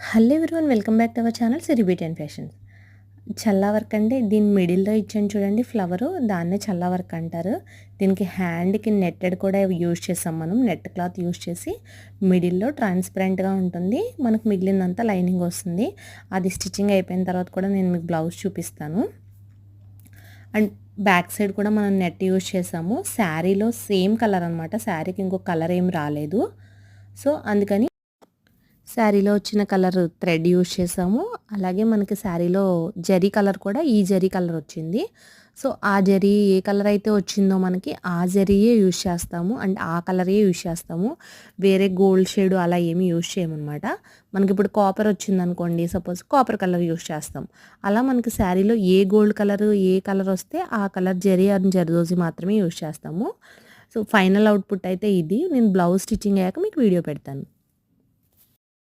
Hello everyone, welcome back to our channel Siri beauty and fashions. Challa work అంటే దీని మిడిల్లో ఇచ్చాను చూడండి ఫ్లవరు, దాన్నే చల్లా వర్క్ అంటారు. దీనికి హ్యాండ్కి నెట్టెడ్ కూడా యూజ్ చేసాం, మనం నెట్ క్లాత్ యూజ్ చేసి మిడిల్లో ట్రాన్స్పరెంట్గా ఉంటుంది, మనకు మిగిలినంత లైనింగ్ వస్తుంది. అది స్టిచ్చింగ్ అయిపోయిన తర్వాత కూడా నేను మీకు బ్లౌజ్ చూపిస్తాను. అండ్ బ్యాక్ సైడ్ కూడా మనం నెట్ యూజ్ చేసాము. శారీలో సేమ్ కలర్ అనమాట, శారీకి ఇంకో కలర్ ఏం రాలేదు. సో అందుకని శారీలో వచ్చిన కలర్ థ్రెడ్ యూజ్ చేసాము. అలాగే మనకి శారీలో జరీ కలర్ కూడా ఈ జరీ కలర్ వచ్చింది. సో ఆ జరీ ఏ కలర్ అయితే వచ్చిందో మనకి ఆ జరీయే యూజ్ చేస్తాము, అండ్ ఆ కలరే యూజ్ చేస్తాము. వేరే గోల్డ్ షేడ్ అలా ఏమి యూజ్ చేయమన్నమాట. మనకి ఇప్పుడు కాపర్ వచ్చిందనుకోండి, సపోజ్ కాపర్ కలర్ యూజ్ చేస్తాం. అలా మనకి శారీలో ఏ గోల్డ్ కలర్ ఏ కలర్ వస్తే ఆ కలర్ జరీ అండ్ జర్దోజీ మాత్రమే యూజ్ చేస్తాము. సో ఫైనల్ అవుట్పుట్ అయితే ఇది. నేను బ్లౌజ్ స్టిచ్చింగ్ అయ్యాక మీకు వీడియో పెడతాను.